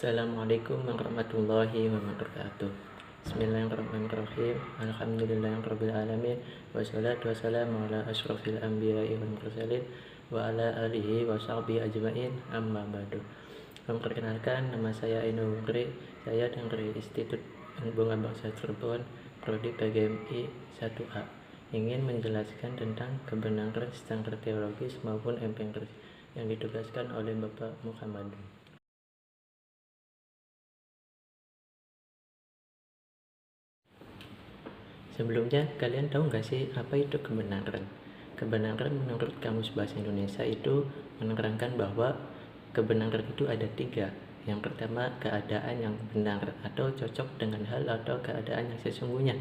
Assalamualaikum warahmatullahi wabarakatuh. Bismillahirrahmanirrahim. Alhamdulillahirabbil alamin. Wassalatu wassalamu ala asyrofil anbiya'i wal mursalin wa ala alihi wa sahbihi ajmain. Amma ba'du. Memperkenalkan, nama saya Ainu Wungri. Saya dari Institut Bunga Bangsa Cirebon, Prodi PGMI 1A. Ingin menjelaskan tentang kebenaran secara teologis maupun empiris yang ditugaskan oleh Bapak Muhammad. Sebelumnya, kalian tahu nggak sih apa itu kebenaran? Kebenaran menurut Kamus Bahasa Indonesia itu menerangkan bahwa kebenaran itu ada 3. Yang pertama, keadaan yang benar atau cocok dengan hal atau keadaan yang sesungguhnya.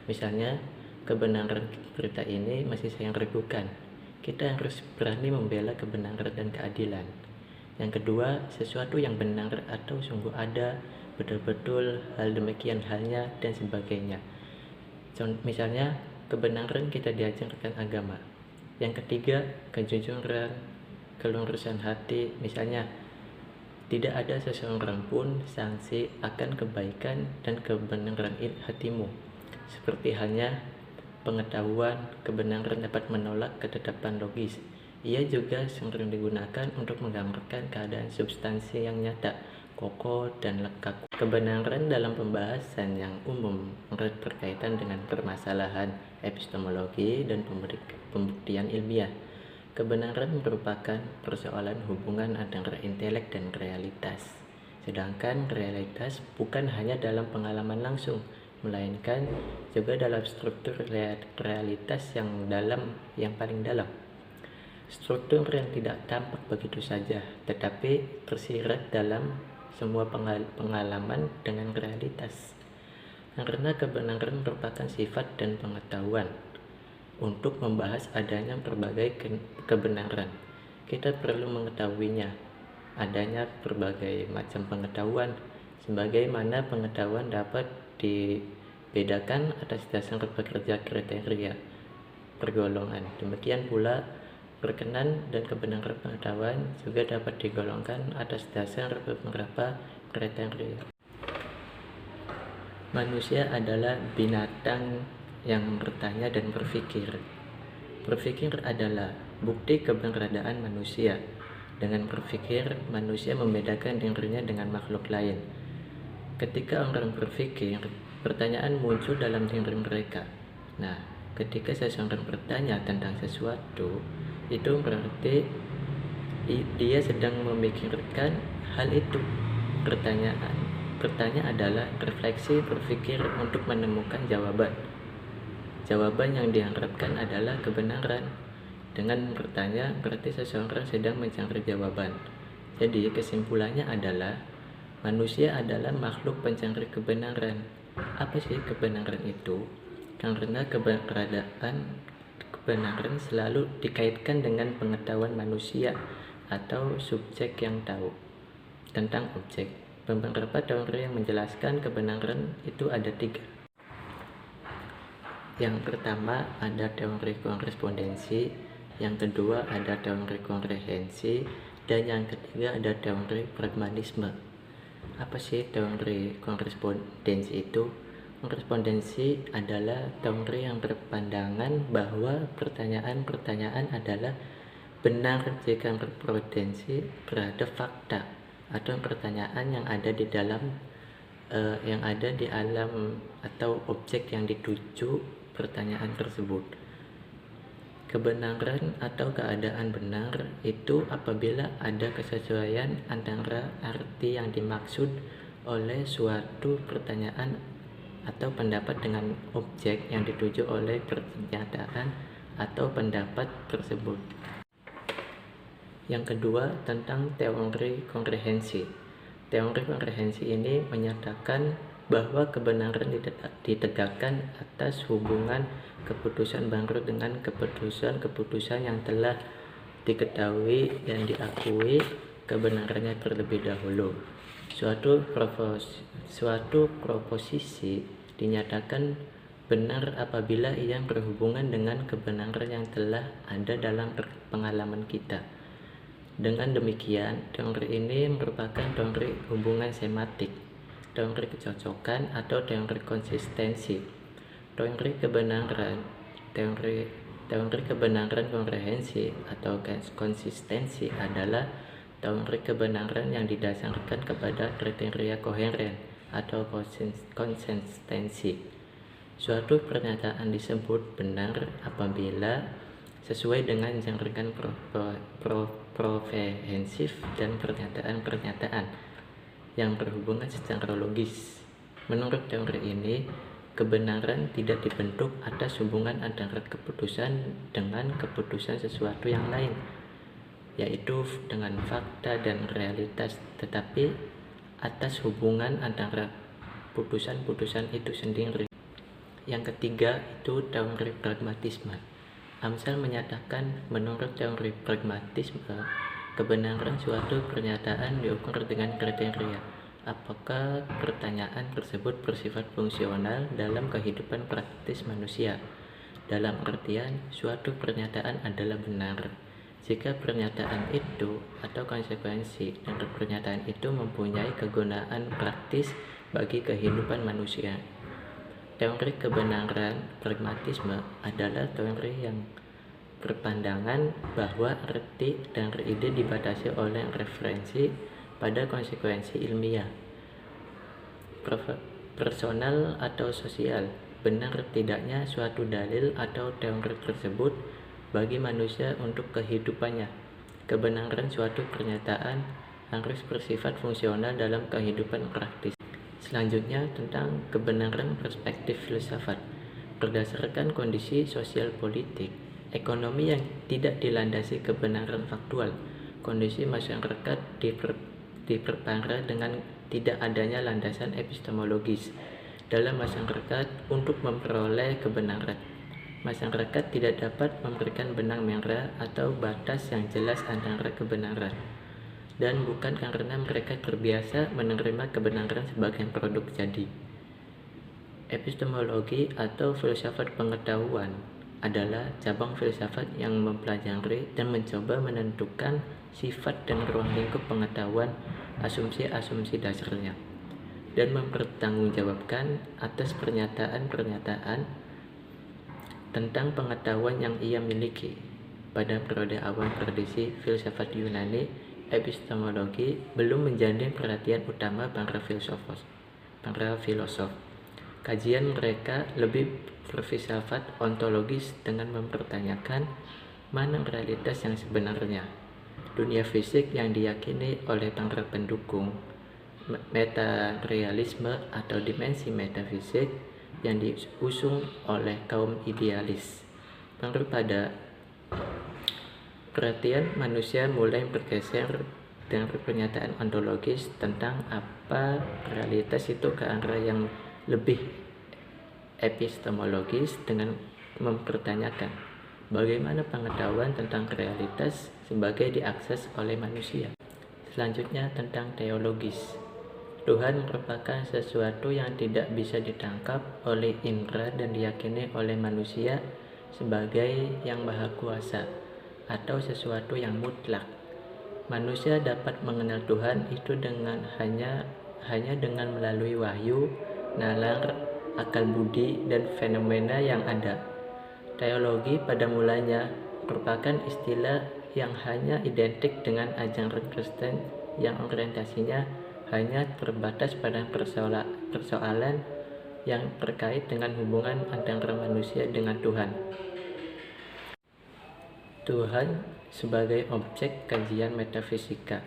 Misalnya, kebenaran berita ini masih saya ragukan. Kita harus berani membela kebenaran dan keadilan. Yang kedua, sesuatu yang benar atau sungguh ada, betul-betul hal demikian halnya, dan sebagainya. Misalnya, kebenaran kita diajarkan agama. Yang ketiga, kejujuran, kelurusan hati. Misalnya, tidak ada seseorang pun sanksi akan kebaikan dan kebenaran hatimu. Seperti halnya pengetahuan, kebenaran dapat menolak ketetapan logis. Ia juga sering digunakan untuk menggambarkan keadaan substansi yang nyata, kokoh, dan lekak. Kebenaran dalam pembahasan yang umum berkaitan dengan permasalahan epistemologi dan pembuktian ilmiah. Kebenaran merupakan persoalan hubungan antara intelek dan realitas. Sedangkan realitas bukan hanya dalam pengalaman langsung, melainkan juga dalam struktur realitas yang paling dalam. Struktur yang tidak tampak begitu saja, tetapi tersirat dalam semua pengalaman dengan realitas. Karena kebenaran merupakan sifat dan pengetahuan. Untuk membahas adanya berbagai kebenaran, kita perlu mengetahuinya. Adanya berbagai macam pengetahuan, sebagaimana pengetahuan dapat dibedakan atas dasar bekerja kriteria pergolongan. Demikian pula berkenan dan kebenaran pengetahuan juga dapat digolongkan atas dasar beberapa kriteria. Manusia adalah binatang yang bertanya dan berpikir. Berpikir adalah bukti keberadaan manusia. Dengan berpikir, manusia membedakan dirinya dengan makhluk lain. Ketika orang berpikir, pertanyaan muncul dalam diri mereka. Nah, ketika seseorang bertanya tentang sesuatu, itu berarti dia sedang memikirkan hal itu. Bertanya adalah refleksi berpikir untuk menemukan jawaban. Jawaban yang diharapkan adalah kebenaran. Dengan bertanya berarti seseorang sedang mencari jawaban. Jadi kesimpulannya adalah manusia adalah makhluk pencari kebenaran. Apa sih kebenaran itu? Karena kebenaran selalu dikaitkan dengan pengetahuan manusia atau subjek yang tahu tentang objek. Beberapa teori yang menjelaskan kebenaran itu ada 3. Yang pertama ada teori korespondensi, yang kedua ada teori komprehensi, dan yang ketiga ada teori pragmatisme. Apa sih teori korespondensi itu? Korespondensi adalah teori yang berpandangan bahwa pertanyaan-pertanyaan adalah benar jika berpotensi terhadap fakta atau pertanyaan yang ada di alam atau objek yang dituju pertanyaan tersebut. Kebenaran atau keadaan benar itu apabila ada kesesuaian antara arti yang dimaksud oleh suatu pertanyaan atau pendapat dengan objek yang dituju oleh pernyataan atau pendapat tersebut. Yang kedua, tentang teori komprehensi. Teori komprehensi ini menyatakan bahwa kebenaran ditegakkan atas hubungan keputusan baru dengan keputusan yang telah diketahui dan diakui kebenarannya terlebih dahulu. Suatu proposisi dinyatakan benar apabila ia berhubungan dengan kebenaran yang telah ada dalam pengalaman kita. Dengan demikian, teori ini merupakan teori hubungan semantik, teori kecocokan atau teori konsistensi. Teori kebenaran, teori kebenaran komprehensi atau konsistensi adalah teori kebenaran yang didasarkan kepada kriteria koheren atau konsistensi. Suatu pernyataan disebut benar apabila sesuai dengan jangkaan komprehensif dan pernyataan-pernyataan yang berhubungan secara logis. Menurut teori ini, kebenaran tidak dibentuk atas hubungan antara keputusan dengan keputusan sesuatu yang lain, yaitu dengan fakta dan realitas, tetapi atas hubungan antara putusan-putusan itu sendiri. Yang ketiga itu teori pragmatisme. Amsal menyatakan menurut teori pragmatisme, kebenaran suatu pernyataan diukur dengan kriteria apakah pertanyaan tersebut bersifat fungsional dalam kehidupan praktis manusia. Dalam artian, suatu pernyataan adalah benar jika pernyataan itu atau konsekuensi dari pernyataan itu mempunyai kegunaan praktis bagi kehidupan manusia. Teori kebenaran pragmatisme adalah teori yang berpandangan bahwa arti dan ide dibatasi oleh referensi pada konsekuensi ilmiah, personal atau sosial. Benar tidaknya suatu dalil atau teori tersebut bagi manusia untuk kehidupannya. Kebenaran suatu pernyataan harus bersifat fungsional dalam kehidupan praktis. Selanjutnya tentang kebenaran perspektif filsafat. Berdasarkan kondisi sosial politik, ekonomi yang tidak dilandasi kebenaran faktual, kondisi masyarakat diperparah dengan tidak adanya landasan epistemologis dalam masyarakat untuk memperoleh kebenaran. Masyarakat tidak dapat memberikan benang merah atau batas yang jelas antara kebenaran, dan bukan karena mereka terbiasa menerima kebenaran sebagai produk jadi. Epistemologi atau filsafat pengetahuan adalah cabang filsafat yang mempelajari dan mencoba menentukan sifat dan ruang lingkup pengetahuan, asumsi-asumsi dasarnya, dan mempertanggungjawabkan atas pernyataan-pernyataan tentang pengetahuan yang ia miliki. Pada periode awal tradisi filsafat Yunani, epistemologi belum menjadi perhatian utama para filosof. Kajian mereka lebih berfilsafat ontologis dengan mempertanyakan mana realitas yang sebenarnya. Dunia fisik yang diyakini oleh para pendukung metarealisme atau dimensi metafisik yang diusung oleh kaum idealis. Pada perhatian manusia mulai bergeser dari pernyataan ontologis tentang apa realitas itu ke arah yang lebih epistemologis dengan mempertanyakan bagaimana pengetahuan tentang realitas sebagai diakses oleh manusia. Selanjutnya tentang teologis. Tuhan merupakan sesuatu yang tidak bisa ditangkap oleh indera dan diyakini oleh manusia sebagai yang maha kuasa atau sesuatu yang mutlak. Manusia dapat mengenal Tuhan itu hanya dengan melalui wahyu, nalar, akal budi, dan fenomena yang ada. Teologi pada mulanya merupakan istilah yang hanya identik dengan ajaran Kristen yang orientasinya hanya terbatas pada persoalan yang terkait dengan hubungan antara manusia dengan Tuhan. Tuhan sebagai objek kajian metafisika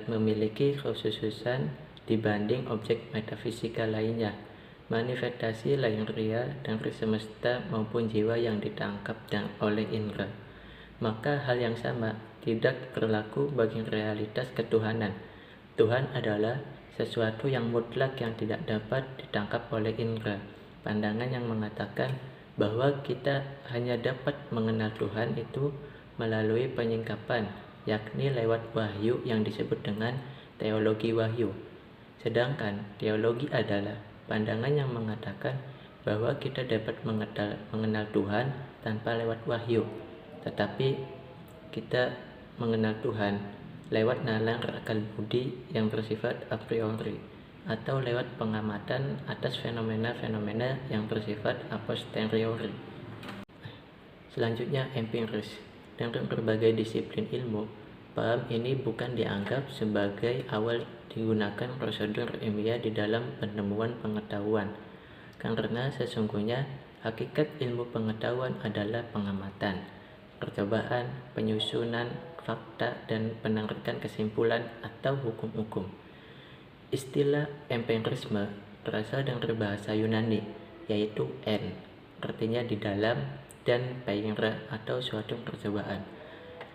memiliki kekhususan dibanding objek metafisika lainnya. Manifestasi lahiriah dari semesta maupun jiwa yang ditangkap oleh indera. Maka hal yang sama tidak berlaku bagi realitas ketuhanan. Tuhan adalah sesuatu yang mutlak yang tidak dapat ditangkap oleh indera. Pandangan yang mengatakan bahwa kita hanya dapat mengenal Tuhan itu melalui penyingkapan, yakni lewat wahyu yang disebut dengan teologi wahyu. Sedangkan teologi adalah pandangan yang mengatakan bahwa kita dapat mengenal Tuhan tanpa lewat wahyu, tetapi kita mengenal Tuhan lewat nalar akal budi yang bersifat a priori, atau lewat pengamatan atas fenomena-fenomena yang bersifat a posteriori. Selanjutnya, empiris. Dalam berbagai disiplin ilmu, paham ini bukan dianggap sebagai awal digunakan prosedur ilmiah di dalam penemuan pengetahuan, karena sesungguhnya hakikat ilmu pengetahuan adalah pengamatan, percobaan, penyusunan fakta, dan penarikan kesimpulan atau hukum-hukum. Istilah empirisme berasal dari bahasa Yunani, yaitu en, artinya di dalam, dan paira atau suatu percobaan.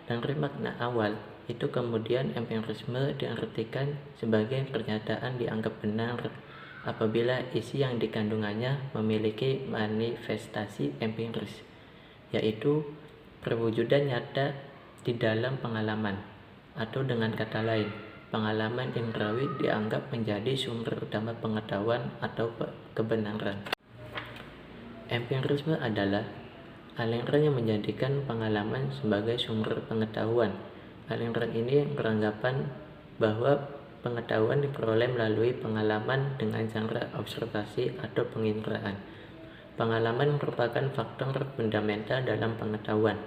Dari makna awal itu kemudian empirisme diartikan sebagai pernyataan dianggap benar apabila isi yang dikandungannya memiliki manifestasi empiris, yaitu perwujudan nyata di dalam pengalaman, atau dengan kata lain, pengalaman indrawi dianggap menjadi sumber utama pengetahuan atau kebenaran. Empirisme adalah aliran yang menjadikan pengalaman sebagai sumber pengetahuan. Aliran ini beranggapan bahwa pengetahuan diperoleh melalui pengalaman dengan cara observasi atau penginderaan. Pengalaman merupakan faktor fundamental dalam pengetahuan.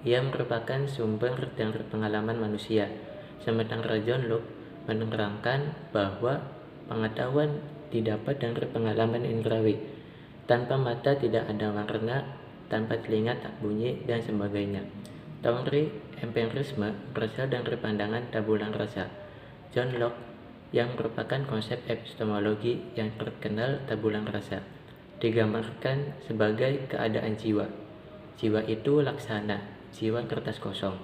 Ia merupakan sumber dari pengalaman manusia. Sementara John Locke menerangkan bahwa pengetahuan didapat dari pengalaman indrawi. Tanpa mata tidak ada warna, tanpa telinga tak bunyi, dan sebagainya. Teori empirisme berasal dari pandangan tabula rasa John Locke yang merupakan konsep epistemologi yang terkenal. Tabula rasa digambarkan sebagai keadaan jiwa. Jiwa itu laksana, jiwa kertas kosong,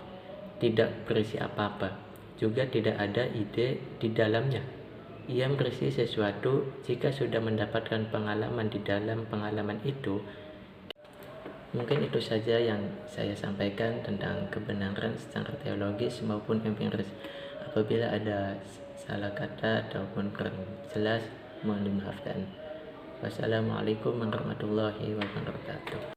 tidak berisi apa-apa, juga tidak ada ide di dalamnya. Ia berisi sesuatu. Jika sudah mendapatkan pengalaman di dalam pengalaman itu, mungkin itu saja yang saya sampaikan tentang kebenaran secara teologis maupun empiris. Apabila ada salah kata ataupun kurang jelas, mohon dimaafkan. Wassalamualaikum warahmatullahi wabarakatuh.